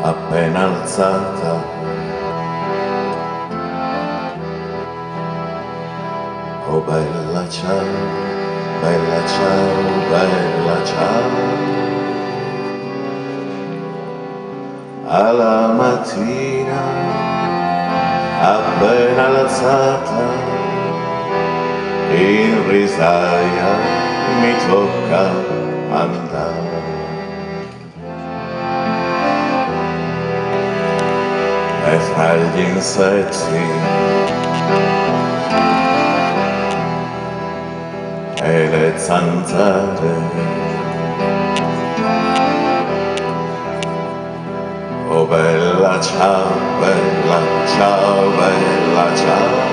appena alzata. Oh bella ciao, bella ciao, bella ciao. Alla mattina appena alzata, in risaia mi tocca andare. E fra gli insetti e le zanzare, oh bella ciao, bella ciao, bella ciao.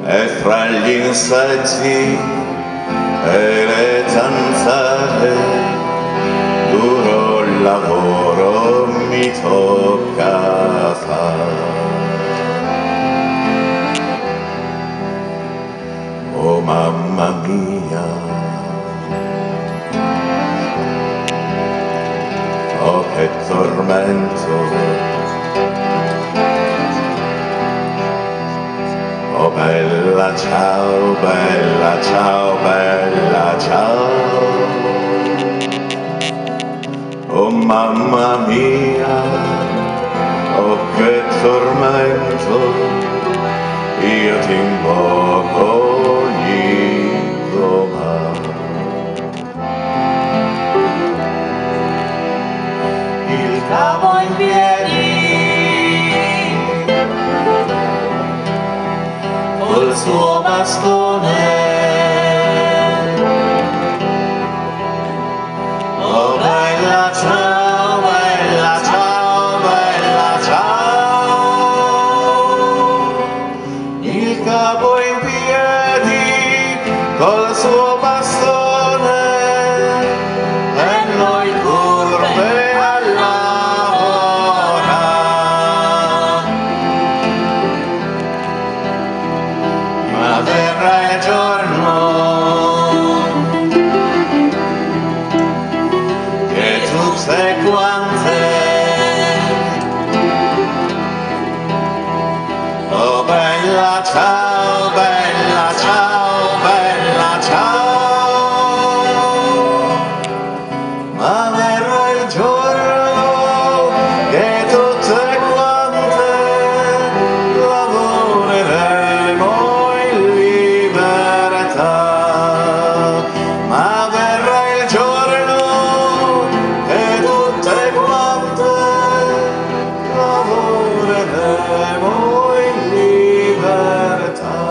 E fra gli insetti e le zanzare, duro lavoro mi tocca fare. Oh mamma mia, oh che tormento, oh bella ciao, bella ciao, bella ciao. Oh mamma mia, oh che tormento, io ti invoco ogni domani. Il capo in piedi, col suo bastone, oh bella ciao, bella ciao, bella ciao. Il capo in piedi col suo bastone e noi curve a lavorare. Ma verrà il giorno che tutte quante, oh bella ciao, bella ciao, bella ciao. Ma verrà il giorno che tutte quante lavoreremo in libertà. Ma verrà il giorno che tutte quante lavoreremo in libertà.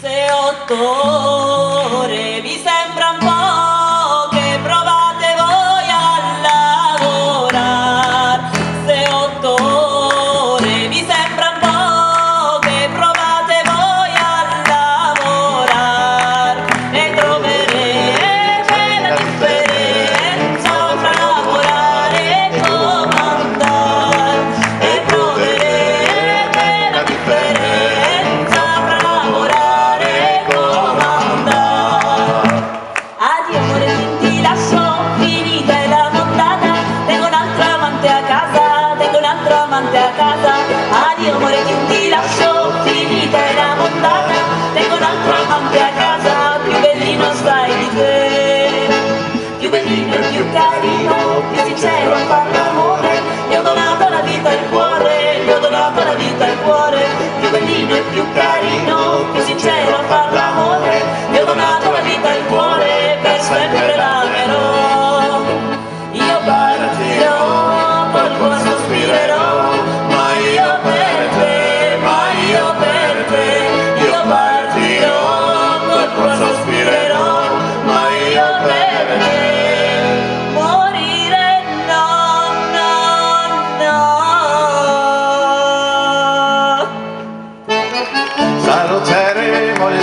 Se 8 ore vi sembran poche, provate voi a lavorare. Se 8 ore vi sembran poche, provate voi a lavorare. E troverete la differenza tra lavorare e comandare. E troverete la differenza tra lavorare e comandare. Addio amore, ti lascio, finita è la nottata. Tengo un altro amante a casa, tengo un altro amante a casa. Addio amore, ti lascio, finita è la nottata. Tengo un altro amante a casa, più bellino stai di te. Più bellino e più carino, più sincero a far l'amore. Gli ho donato la vita e il cuore, gli ho donato la vita e il cuore. Più bellino e più carino, più sincero a far l'amore. Gli ho donato la vita e il cuore, per sempre l'amerò. Io partirò, col cuore sospirerò, ma io per te, ma io per te. Io partirò, col cuore sospirerò, ma io per te. Morire no, no, no. Saluteremo il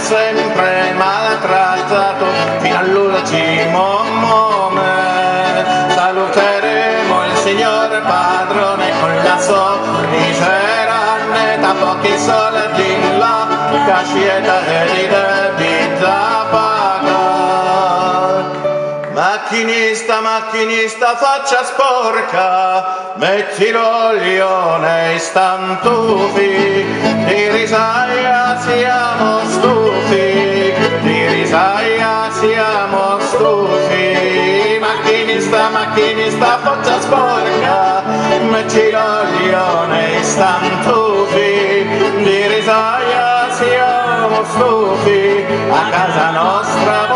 sempre maltrattato fino all'ultimo momento. Saluteremo il Signore Padrone con la sorriserà netta, pochi soldi in la cascietta e i debiti da pagare. Macchinista, macchinista, faccia sporca, metti l'olio nei stantufi, di risaia siamo stufi, di risaia siamo stufi. Macchinista, macchinista, faccia sporca, metti l'olio nei stantufi, di risaia siamo stufi, a casa nostra